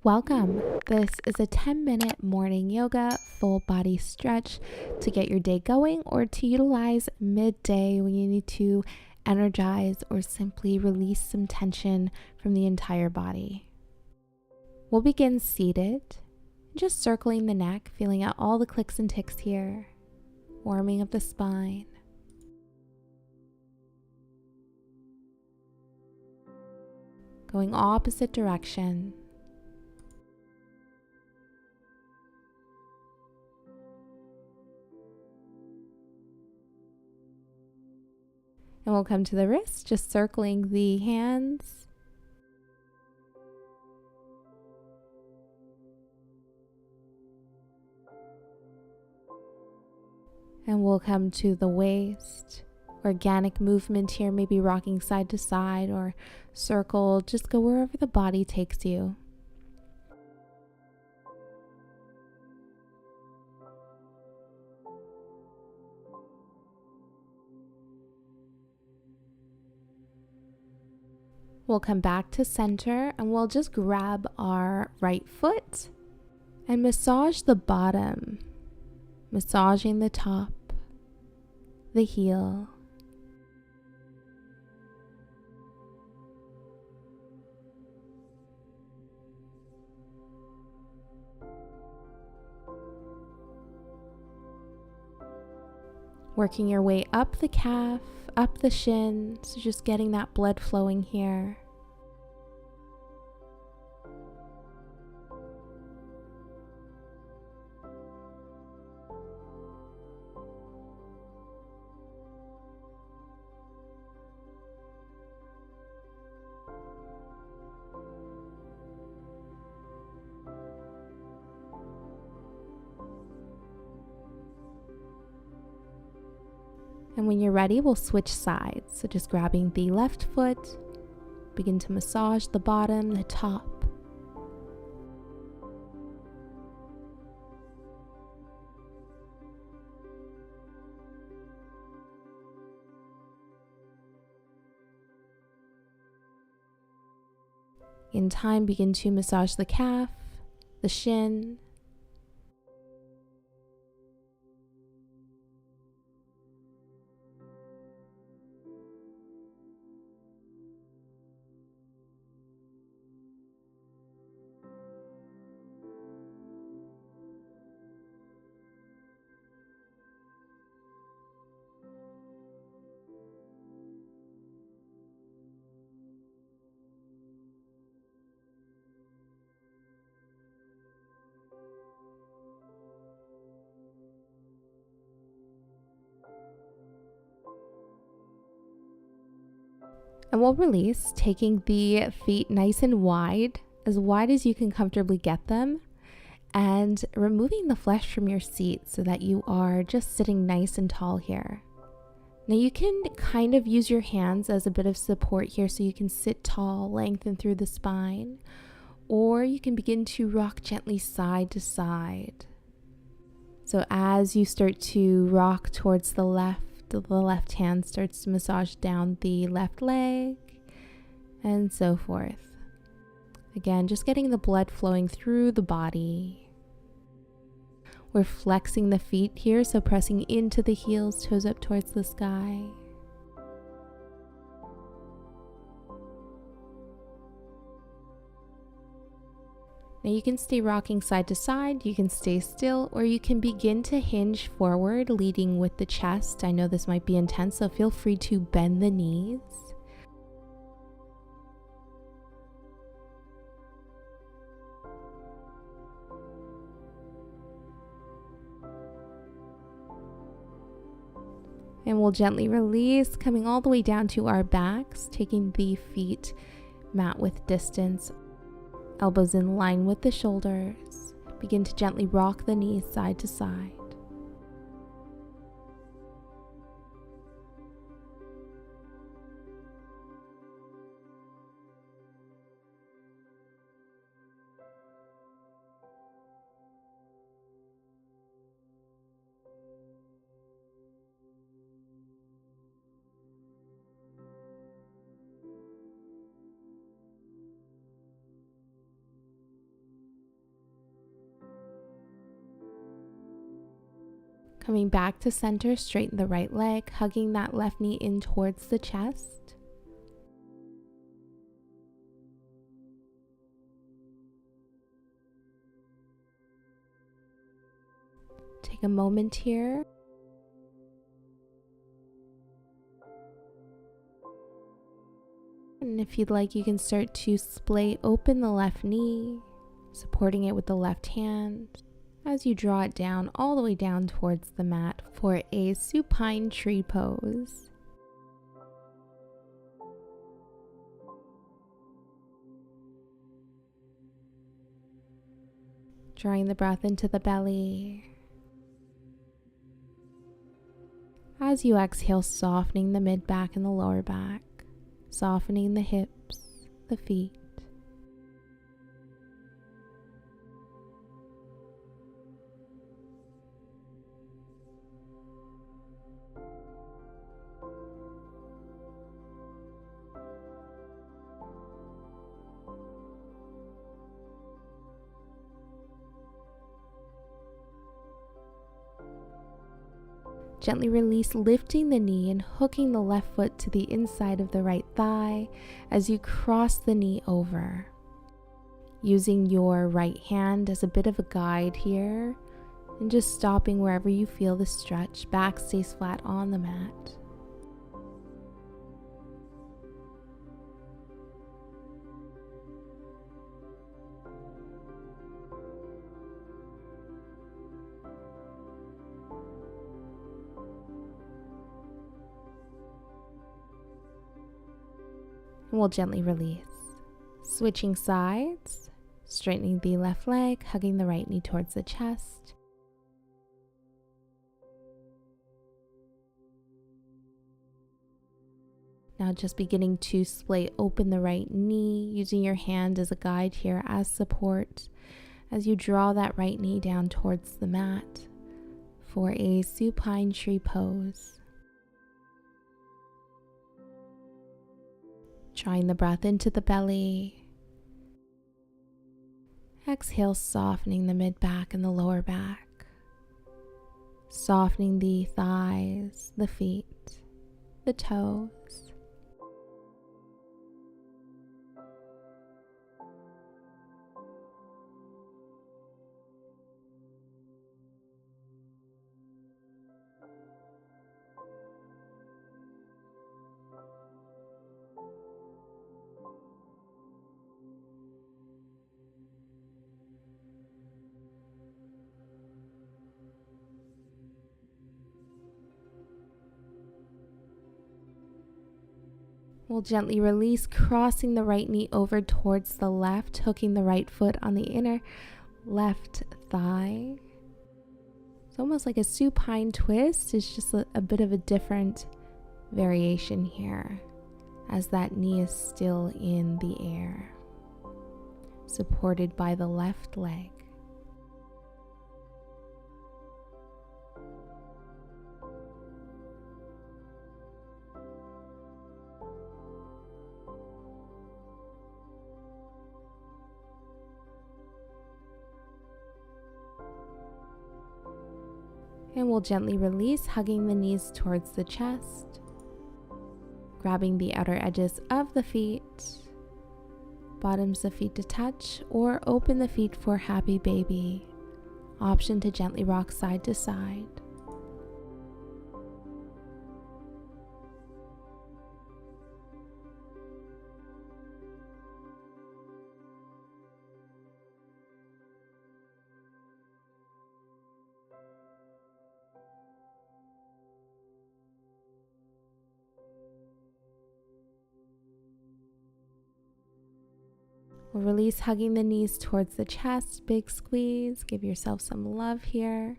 Welcome. This is a 10-minute morning yoga full body stretch to get your day going or to utilize midday when you need to energize or simply release some tension from the entire body. We'll begin seated, just circling the neck, feeling out all the clicks and ticks here, warming up the spine. Going opposite direction. And we'll come to the wrist, just circling the hands. And we'll come to the waist. Organic movement here, maybe rocking side to side or circle. Just go wherever the body takes you. We'll come back to center and we'll just grab our right foot and massage the bottom, massaging the top, the heel. Working your way up the calf, up the shin, so just getting that blood flowing here. And when you're ready, we'll switch sides. So just grabbing the left foot, begin to massage the bottom, the top. In time, begin to massage the calf, the shin. And we'll release, taking the feet nice and wide as you can comfortably get them, and removing the flesh from your seat so that you are just sitting nice and tall here. Now you can kind of use your hands as a bit of support here so you can sit tall, lengthen through the spine, or you can begin to rock gently side to side. So as you start to rock towards the left hand starts to massage down the left leg, and so forth. Again, just getting the blood flowing through the body. We're flexing the feet here, so pressing into the heels, toes up towards the sky. Now you can stay rocking side to side, you can stay still, or you can begin to hinge forward, leading with the chest. I know this might be intense, so feel free to bend the knees. And we'll gently release, coming all the way down to our backs, taking the feet mat width distance. Elbows in line with the shoulders. Begin to gently rock the knees side to side. Coming back to center, straighten the right leg, hugging that left knee in towards the chest. Take a moment here. And if you'd like, you can start to splay open the left knee, supporting it with the left hand as you draw it down all the way down towards the mat for a supine tree pose. Drawing the breath into the belly. As you exhale, softening the mid back and the lower back, softening the hips, the feet. Gently release, lifting the knee and hooking the left foot to the inside of the right thigh as you cross the knee over. Using your right hand as a bit of a guide here and just stopping wherever you feel the stretch. Back stays flat on the mat. And we'll gently release. Switching sides, straightening the left leg, hugging the right knee towards the chest. Now just beginning to splay open the right knee, using your hand as a guide here as support as you draw that right knee down towards the mat for a supine tree pose. Drawing the breath into the belly. Exhale, softening the mid back and the lower back. Softening the thighs, the feet, the toes. We'll gently release, crossing the right knee over towards the left, hooking the right foot on the inner left thigh. It's almost like a supine twist. It's just a bit of a different variation here as that knee is still in the air, supported by the left leg. And we'll gently release, hugging the knees towards the chest, grabbing the outer edges of the feet, bottoms of feet to touch, or open the feet for happy baby. Option to gently rock side to side. We'll release, hugging the knees towards the chest, big squeeze, give yourself some love here.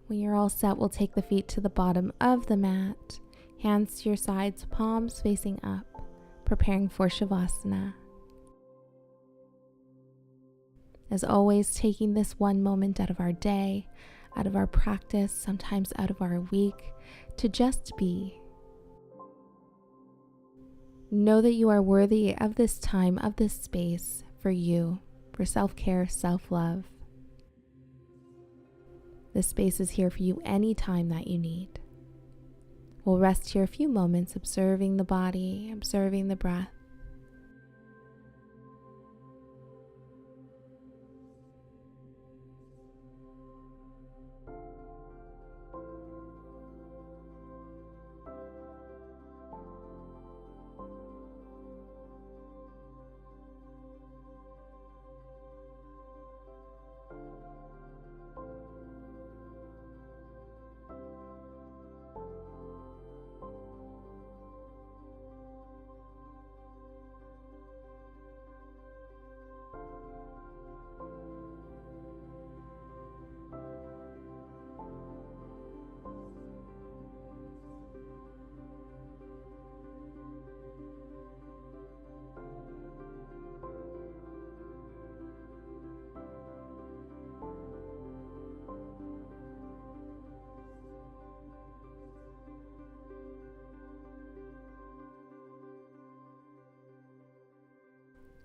When you're all set, we'll take the feet to the bottom of the mat, hands to your sides, palms facing up, preparing for Shavasana. As always, taking this one moment out of our day, out of our practice, sometimes out of our week, to just be. Know that you are worthy of this time, of this space for you, for self-care, self-love. This space is here for you anytime that you need. We'll rest here a few moments, observing the body, observing the breath.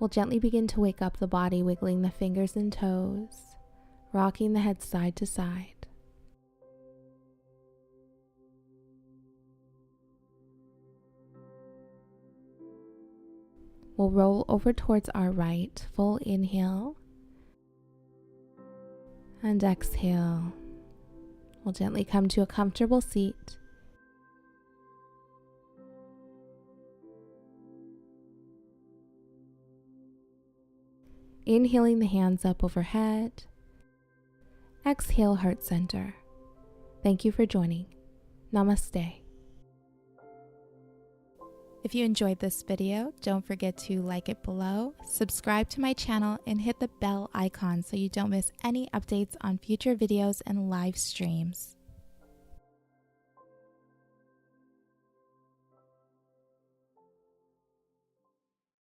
We'll gently begin to wake up the body, wiggling the fingers and toes, rocking the head side to side. We'll roll over towards our right, full inhale, and exhale. We'll gently come to a comfortable seat. Inhaling the hands up overhead. Exhale, heart center. Thank you for joining. Namaste. If you enjoyed this video, don't forget to like it below, subscribe to my channel, and hit the bell icon so you don't miss any updates on future videos and live streams.